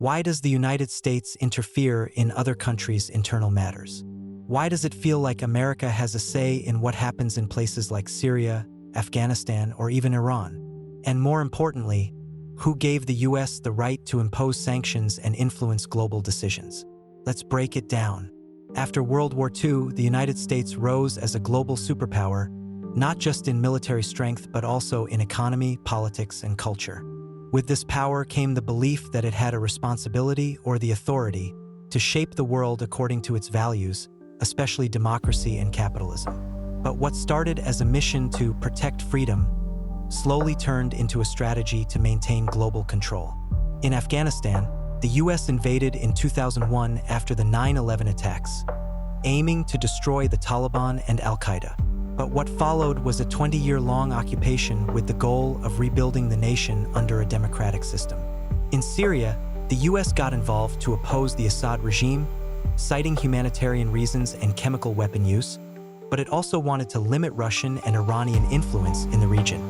Why does the United States interfere in other countries' internal matters? Why does it feel like America has a say in what happens in places like Syria, Afghanistan, or even Iran? And more importantly, who gave the US the right to impose sanctions and influence global decisions? Let's break it down. After World War II, the United States rose as a global superpower, not just in military strength but also in economy, politics, and culture. With this power came the belief that it had a responsibility or the authority to shape the world according to its values, especially democracy and capitalism. But what started as a mission to protect freedom slowly turned into a strategy to maintain global control. In Afghanistan, the US invaded in 2001 after the 9/11 attacks, aiming to destroy the Taliban and Al-Qaeda. But what followed was a 20-year-long occupation with the goal of rebuilding the nation under a democratic system. In Syria, the US got involved to oppose the Assad regime, citing humanitarian reasons and chemical weapon use, but it also wanted to limit Russian and Iranian influence in the region.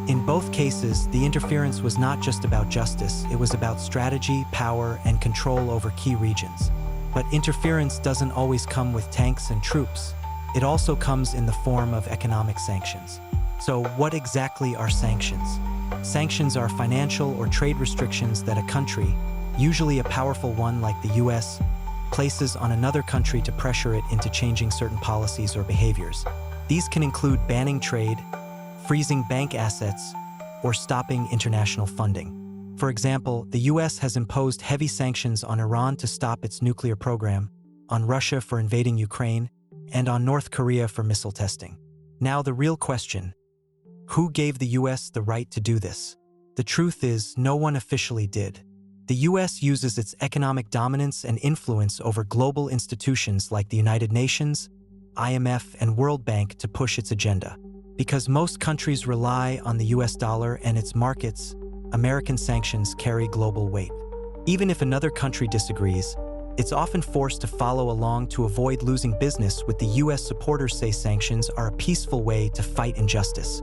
In both cases, the interference was not just about justice, it was about strategy, power, and control over key regions. But interference doesn't always come with tanks and troops. It also comes in the form of economic sanctions. So what exactly are sanctions? Sanctions are financial or trade restrictions that a country, usually a powerful one like the US, places on another country to pressure it into changing certain policies or behaviors. These can include banning trade, freezing bank assets, or stopping international funding. For example, the US has imposed heavy sanctions on Iran to stop its nuclear program, on Russia for invading Ukraine, and on North Korea for missile testing. Now the real question: who gave the US the right to do this? The truth is, no one officially did. The US uses its economic dominance and influence over global institutions like the United Nations, IMF, and World Bank to push its agenda. Because most countries rely on the US dollar and its markets, American sanctions carry global weight. Even if another country disagrees, it's often forced to follow along to avoid losing business. With the US, supporters say sanctions are a peaceful way to fight injustice.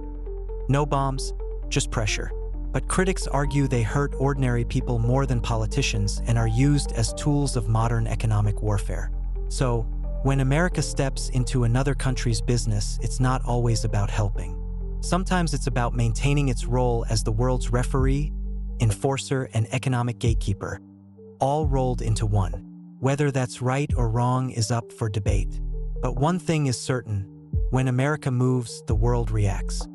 No bombs, just pressure. But critics argue they hurt ordinary people more than politicians and are used as tools of modern economic warfare. So, when America steps into another country's business, it's not always about helping. Sometimes it's about maintaining its role as the world's referee, enforcer, and economic gatekeeper, all rolled into one. Whether that's right or wrong is up for debate. But one thing is certain: when America moves, the world reacts.